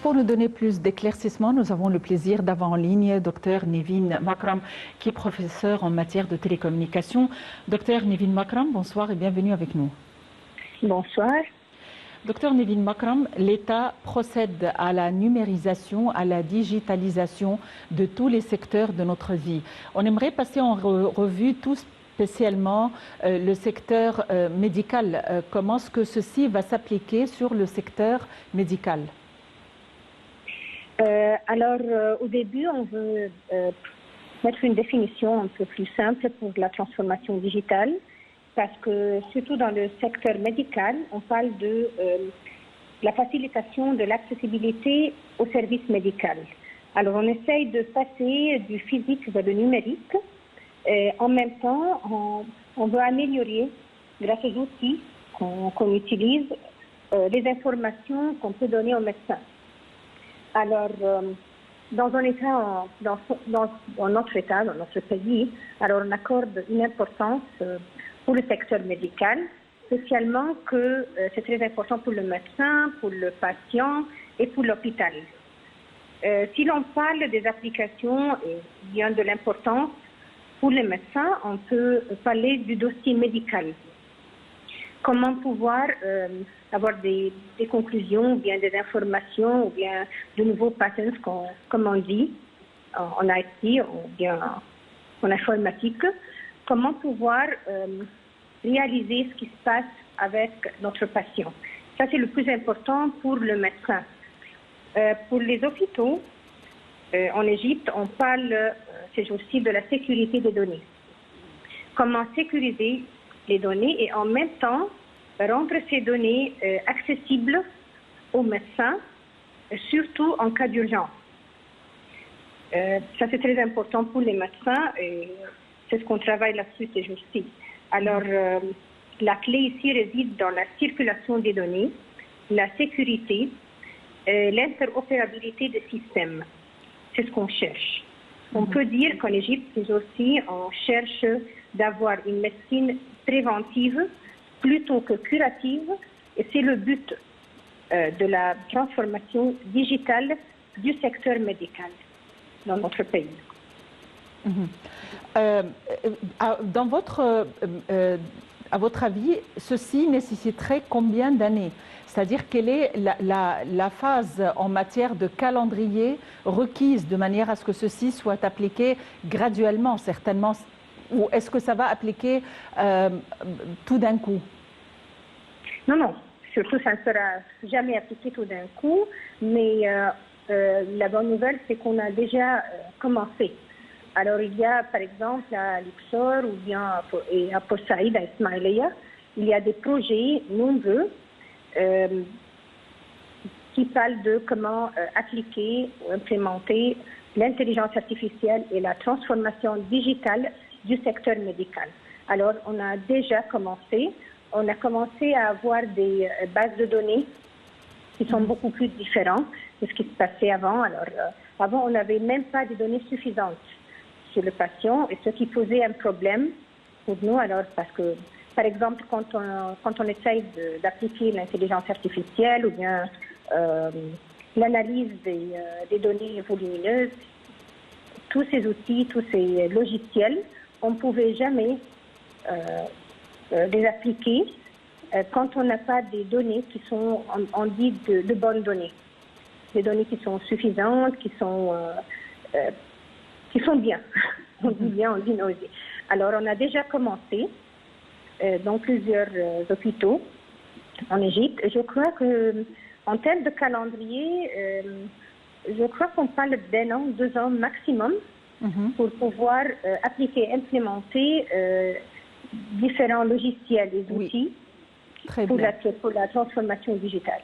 Pour nous donner plus d'éclaircissements, nous avons le plaisir d'avoir en ligne Dr Nevin Makram, qui est professeur en matière de télécommunications. Dr Nevin Makram, bonsoir et bienvenue avec nous. Bonsoir. Dr Nevin Makram, l'État procède à la numérisation, à la digitalisation de tous les secteurs de notre vie. On aimerait passer en revue tout spécialement le secteur médical. Comment est-ce que ceci va s'appliquer sur le secteur médical? Au début, on veut mettre une définition un peu plus simple pour la transformation digitale, parce que surtout dans le secteur médical, on parle de la facilitation de l'accessibilité aux services médicaux. Alors, on essaye de passer du physique vers le numérique. En même temps, on veut améliorer, grâce aux outils qu'on utilise, les informations qu'on peut donner aux médecins. Alors, dans notre État, dans notre pays, alors on accorde une importance pour le secteur médical, spécialement que c'est très important pour le médecin, pour le patient et pour l'hôpital. Si l'on parle des applications et bien de l'importance pour les médecins, on peut parler du dossier médical. Comment pouvoir avoir des conclusions, ou bien des informations, ou bien de nouveaux patterns, comme on dit, en IT, ou bien en informatique. Comment pouvoir réaliser ce qui se passe avec notre patient. Ça, c'est le plus important pour le médecin. Pour les hôpitaux, en Égypte, on parle ces jours-ci de la sécurité des données. Comment sécuriser les données et en même temps rendre ces données accessibles aux médecins, surtout en cas d'urgence. Ça, c'est très important pour les médecins et c'est ce qu'on travaille là-dessus ces jours-ci. Alors, la clé ici réside dans la circulation des données, la sécurité, l'interopérabilité des systèmes. C'est ce qu'on cherche. On peut dire qu'en Égypte, ces jours-ci, on cherche d'avoir une médecine préventive plutôt que curative, et c'est le but de la transformation digitale du secteur médical dans notre pays. À votre avis, ceci nécessiterait combien d'années? C'est-à-dire, quelle est la phase en matière de calendrier requise de manière à ce que ceci soit appliqué graduellement, certainement, ou est-ce que ça va appliquer tout d'un coup? Non. Surtout, ça ne sera jamais appliqué tout d'un coup, mais la bonne nouvelle, c'est qu'on a déjà commencé. Alors, il y a, par exemple, à Luxor ou bien à Port Saïd, à Ismaïlia, il y a des projets nombreux qui parlent de comment appliquer ou implémenter l'intelligence artificielle et la transformation digitale du secteur médical. Alors, on a déjà commencé. On a commencé à avoir des bases de données qui sont beaucoup plus différentes de ce qui se passait avant. Alors, avant, on n'avait même pas de données suffisantes sur le patient, et ce qui posait un problème pour nous. Alors, parce que, par exemple, quand on essaye d'appliquer l'intelligence artificielle ou bien l'analyse des données volumineuses, tous ces outils, tous ces logiciels, on ne pouvait jamais les appliquer quand on n'a pas des données qui sont, on dit, de bonnes données. Des données qui sont suffisantes, qui sont bien. On dit bien, on dit nausée. Alors, on a déjà commencé dans plusieurs hôpitaux en Égypte. Je crois qu'en termes de calendrier, je crois qu'on parle d'1 an, 2 ans maximum pour pouvoir appliquer, implémenter différents logiciels et outils pour la transformation digitale.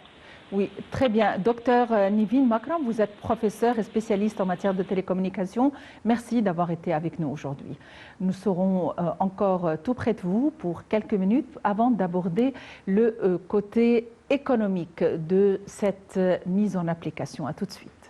Oui, très bien. Docteur Nevin Makram, vous êtes professeur et spécialiste en matière de télécommunications. Merci d'avoir été avec nous aujourd'hui. Nous serons encore tout près de vous pour quelques minutes avant d'aborder le côté économique de cette mise en application. À tout de suite.